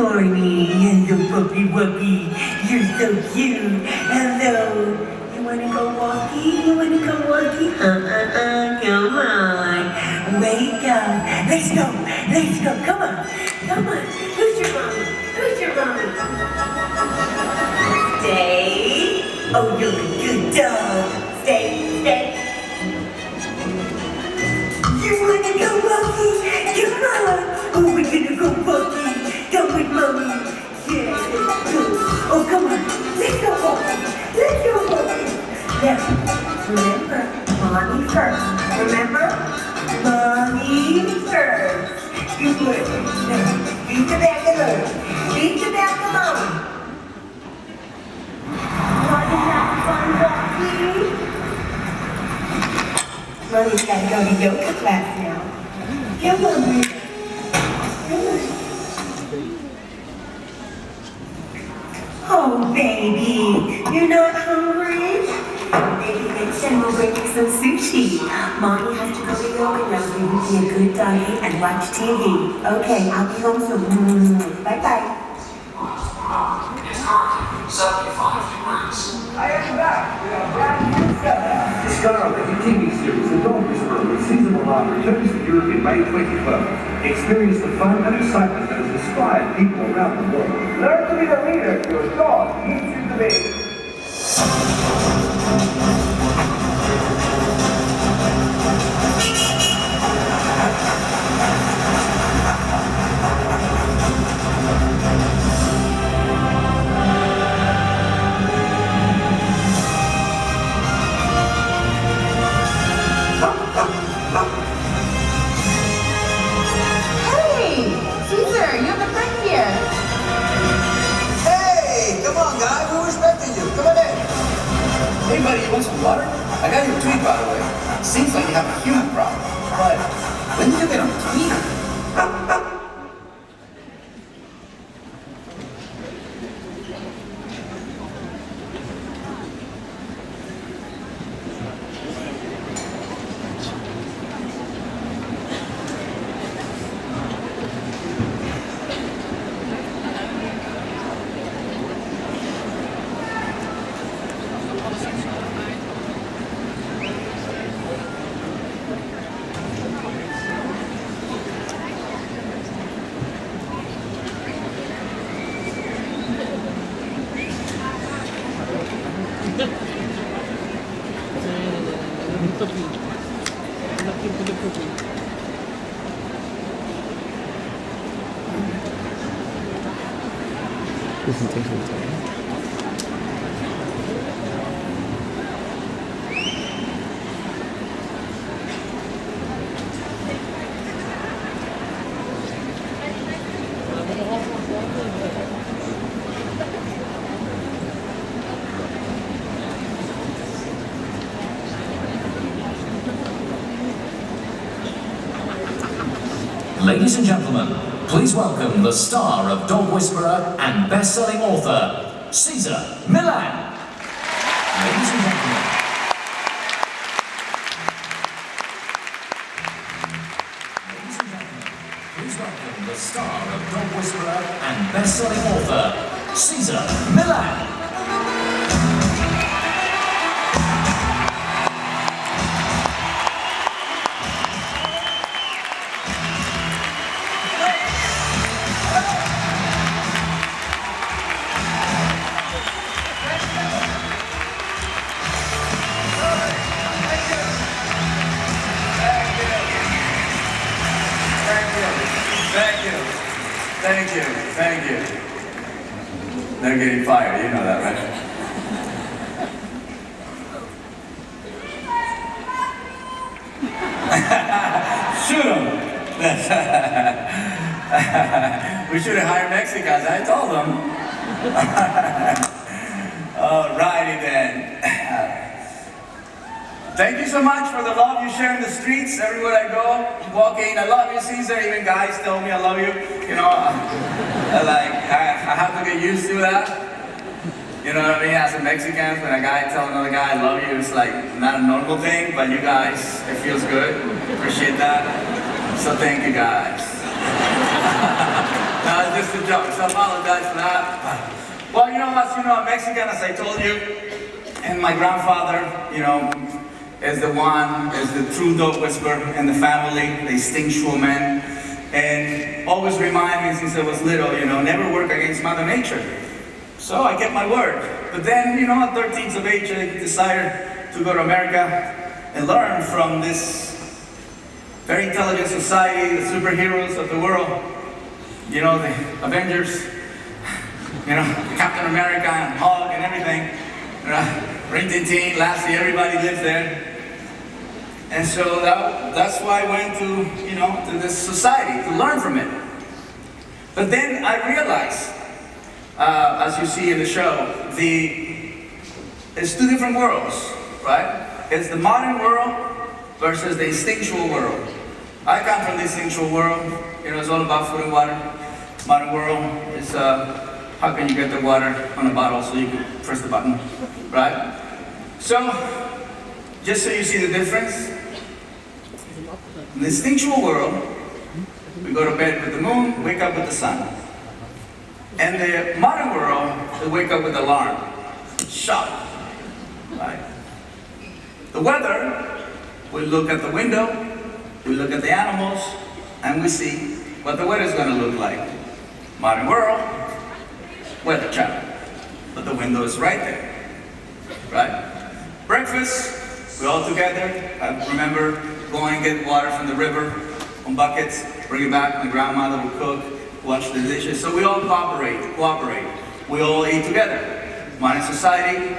morning, hello puppy wuppy. You're so cute. Hello. You wanna go walkie? You wanna go walkie? Come on. Wake up. Let's go. Let's go. Come on. Come on. Who's your mommy? Who's your mommy? Stay. Oh, you're a good dog. Stay. Stay. You wanna go walkie? Come on. Oh, we're gonna go walkie. Come with mommy. Yeah, let's go. Oh, come on. Let's go walkie. Let's go walkie. Now, remember, mommy first. Remember? Mommy first. Good. Now, reach the back of her. Reach the back of mommy. Wanna have fun walkie? Mommy's gotta go to yoga class now. Come on, baby. Oh, baby, you're not hungry? Maybe next time we'll bring you some sushi. Mommy has to go to yoga now, so you can be a good doggy and watch TV. Okay, I'll be home soon. Bye-bye. 75 degrees. I am back with a brand new setup. The star of the TV series The Dog Whisperer with Cesar Millan returns to Europe in May 2012. Experience the fun and excitement that has inspired people around the world. Learn to be the leader your dog needs you to be. Hey buddy, you want some water? I got your tweet, by the way. Seems like you have a human problem. But when did you get on Twitter? Ladies and gentlemen, please welcome the star of Dog Whisperer and best-selling author, Cesar Millan. Ladies and gentlemen. Ladies and gentlemen, please welcome the star of Dog Whisperer and best-selling author, Cesar Millan. Thank you. They're getting fired, you know that, right? Shoot them! We should have hired Mexicans, I told them. Alrighty then. Thank you so much for the love you share in the streets, everywhere I go, walking. I love you, Cesar. Even guys tell me I love you. You know, I have to get used to that. You know what I mean? As a Mexican, when a guy tells another guy I love you, it's like not a normal thing, but you guys, it feels good. Appreciate that. So thank you guys. Now, just a joke, so I apologize for that. Well, as you know, I'm Mexican, as I told you, and my grandfather, is the true dog whisperer in the family, the instinctual man, and always remind me since I was little, never work against Mother Nature. So I kept my word. But then, at 13 of age, I decided to go to America and learn from this very intelligent society, the superheroes of the world, the Avengers, Captain America and Hulk and everything, Rin Tin Tin, Lassie, everybody lives there. And so that's why I went to this society to learn from it. But then I realized, as you see in the show, it's two different worlds, right? It's the modern world versus the instinctual world. I come from the instinctual world. It's all about food and water. Modern world is how can you get the water on a bottle so you can press the button, right? So, just so you see the difference, in the instinctual world, we go to bed with the moon, wake up with the sun. And the modern world, we wake up with the alarm, shock, right? The weather, we look at the window, we look at the animals, and we see what the weather's gonna look like. Modern world, weather channel, but the window is right there, right? Breakfast, we're all together. I remember going and get water from the river on buckets, bring it back, my grandmother would cook, wash the dishes. So we all cooperate. We all eat together. Modern society,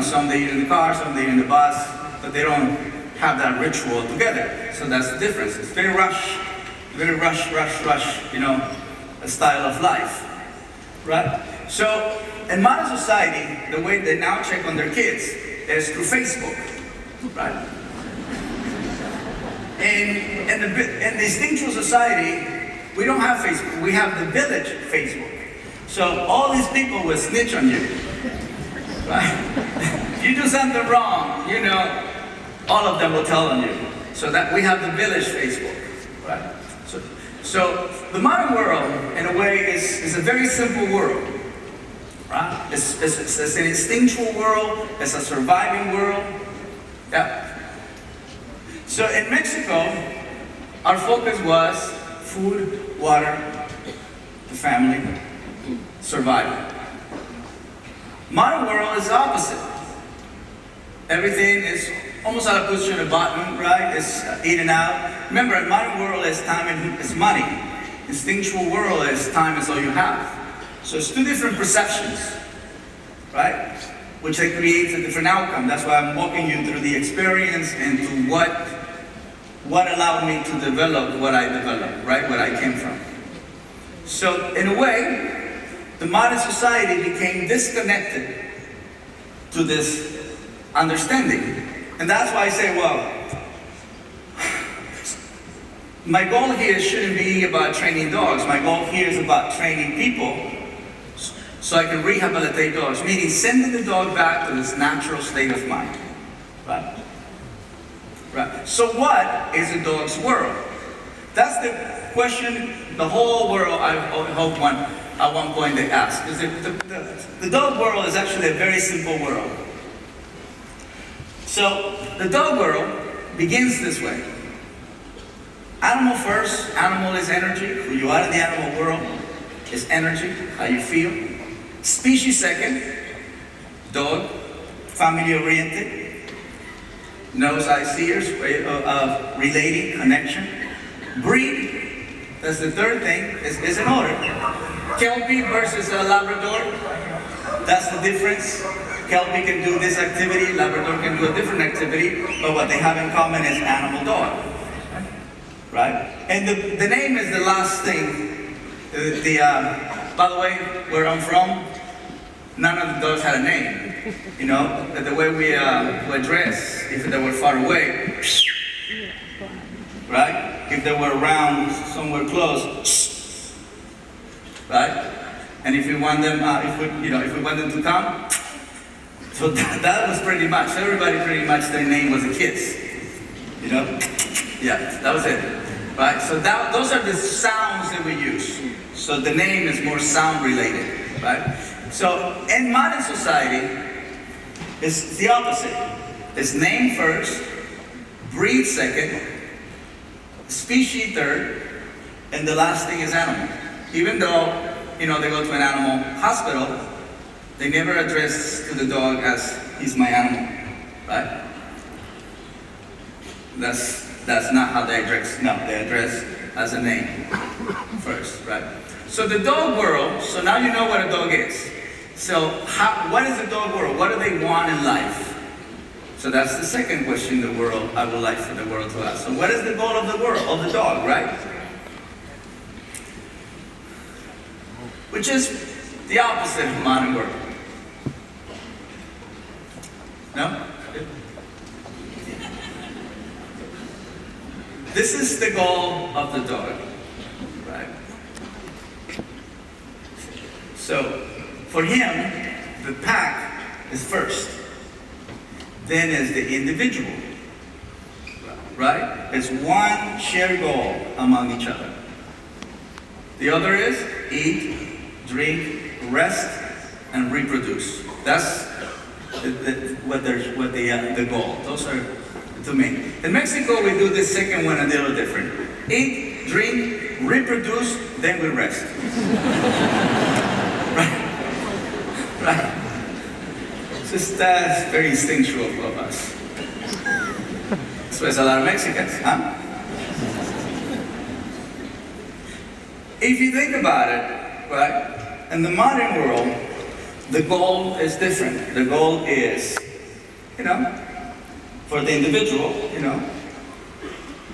some they eat in the car, some they eat in the bus, but they don't have that ritual together. So that's the difference. It's very rush, a style of life, right? So in modern society, the way they now check on their kids is through Facebook, right? In the instinctual society, we don't have Facebook. We have the village Facebook. So all these people will snitch on you, right? If you do something wrong, all of them will tell on you. So that we have the village Facebook, right? So the modern world, in a way, is a very simple world, right? It's an instinctual world. It's a surviving world. Yeah. So in Mexico, our focus was food, water, the family, survival. Modern world is the opposite. Everything is almost like pushing a button, right? It's eating out. Remember, in modern world is time and it's money. Instinctual world is time is all you have. So it's two different perceptions, right? Which creates a different outcome. That's why I'm walking you through the experience and to what allowed me to develop what I developed, right? What I came from. So in a way, the modern society became disconnected to this understanding. And that's why I say, my goal here shouldn't be about training dogs. My goal here is about training people so I can rehabilitate dogs, meaning sending the dog back to its natural state of mind, right? Right. So what is a dog's world? That's the question the whole world, I hope, at one point they ask. Because the dog world is actually a very simple world. So the dog world begins this way. Animal first, animal is energy. Who you are in the animal world is energy, how you feel. Species second, dog, family oriented, nose, eyes, ears, way of relating, connection. Breed, that's the third thing, is in order. Kelpie versus a Labrador, that's the difference. Kelpie can do this activity, Labrador can do a different activity, but what they have in common is animal dog, right? And the name is the last thing. By the way, where I'm from, none of the dogs had a name. The way we dress, if they were far away, right? If they were around somewhere close, right? And if we want them, if we want them to come, so that was pretty much. Everybody pretty much their name was a kiss, Yeah, that was it. right? So those are the sounds that we use. So the name is more sound related, right? So in modern society, it's the opposite. It's name first, breed second, species third, and the last thing is animal. Even though, they go to an animal hospital, they never address to the dog as, he's my animal, right? That's not how they address. No, they address as a name first, right? So the dog world, so now you know what a dog is. So what is the dog world? What do they want in life? So that's the second question I would like for the world to ask. So what is the goal of the world, of the dog, right? Which is the opposite of modern world. No? This is the goal of the dog, right? So, for him, the pack is first. Then is the individual, right? It's one shared goal among each other. The other is eat, drink, rest, and reproduce. That's the goal. Those are to me. In Mexico, we do the second one a little different. Eat, drink, reproduce, then we rest. Right? Just very instinctual of us. So there's a lot of Mexicans, huh? If you think about it, right, in the modern world, the goal is different. The goal is, for the individual,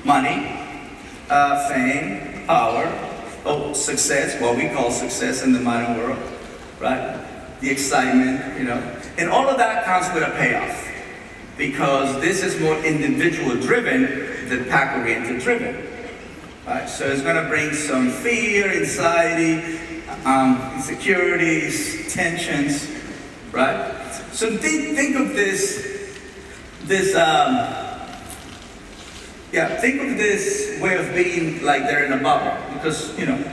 money, fame, power, success, what we call success in the modern world, right? The excitement, and all of that comes with a payoff, because this is more individual driven than pack oriented driven, right? So it's going to bring some fear, anxiety, insecurities, tensions, right? So think of think of this way of being like they're in a bubble, because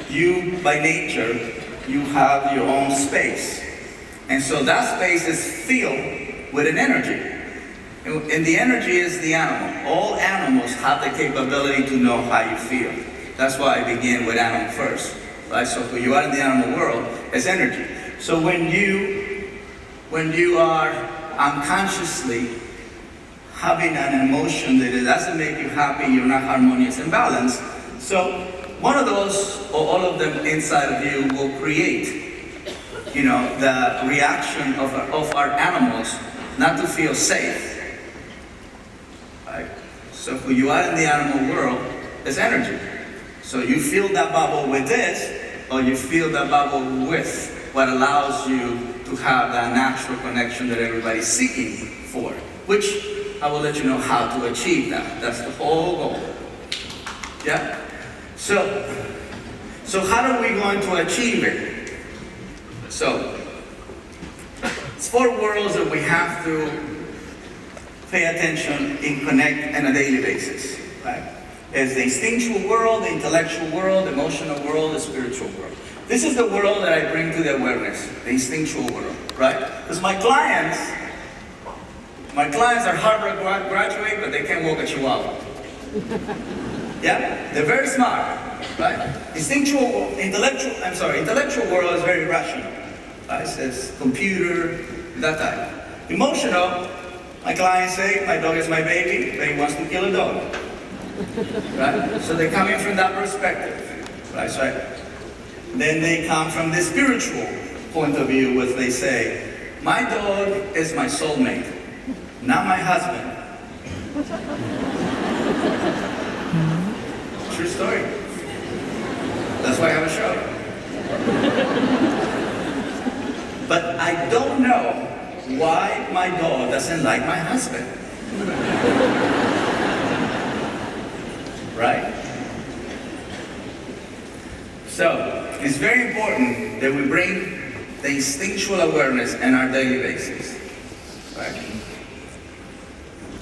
you by nature, you have your own space. And so that space is filled with an energy. And the energy is the animal. All animals have the capability to know how you feel. That's why I begin with animal first, right? So when you are in the animal world, it's energy. So when you are unconsciously having an emotion that it doesn't make you happy, you're not harmonious and balanced. So one of those, or all of them inside of you, will create the reaction of our animals not to feel safe, right? So who you are in the animal world is energy. So you feel that bubble with this, or you feel that bubble with what allows you to have that natural connection that everybody's seeking for, which I will let you know how to achieve that. That's the whole goal. Yeah? So how are we going to achieve it? So, it's 4 worlds that we have to pay attention and connect on a daily basis, right? There's the instinctual world, the intellectual world, the emotional world, the spiritual world. This is the world that I bring to the awareness, the instinctual world, right? Because my clients are Harvard graduate, but they can't walk a chihuahua. Yeah? They're very smart, right? Intellectual world is very rational. Right? It says computer, that type. Emotional, my clients say, my dog is my baby, but he wants to kill a dog. Right? So they come in from that perspective. Right? So then they come from the spiritual point of view, which they say, my dog is my soulmate, not my husband. True story. That's why I have a show. But I don't know why my dog doesn't like my husband. Right? So, it's very important that we bring the instinctual awareness on our daily basis. Right?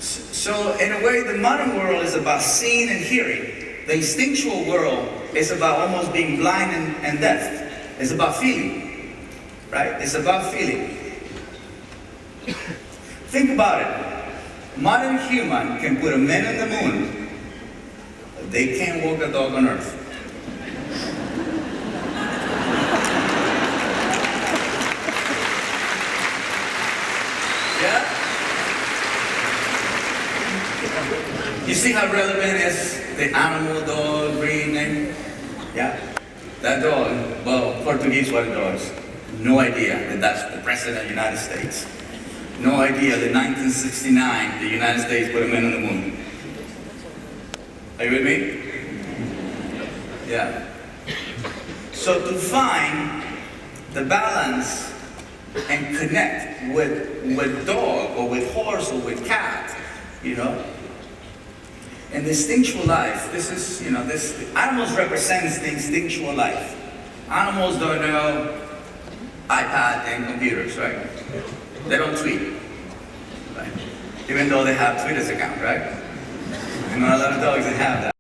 So, in a way, the modern world is about seeing and hearing. the instinctual world is about almost being blind and deaf. It's about feeling, right? It's about feeling. Think about it. Modern human can put a man on the moon, but they can't walk a dog on Earth. Yeah? You see how relevant is the animal dog breed name? Yeah? That dog, well, Portuguese white dogs, no idea that that's the President of the United States. No idea that 1969, the United States put a man on the moon. Are you with me? Yeah. So to find the balance and connect with dog or with horse or with cat, you know, and the instinctual life, this is, you know, this animals represents the instinctual life. Animals don't know iPad and computers, right? They don't tweet, right? Even though they have Twitter's account, right? You know, a lot of dogs that have that.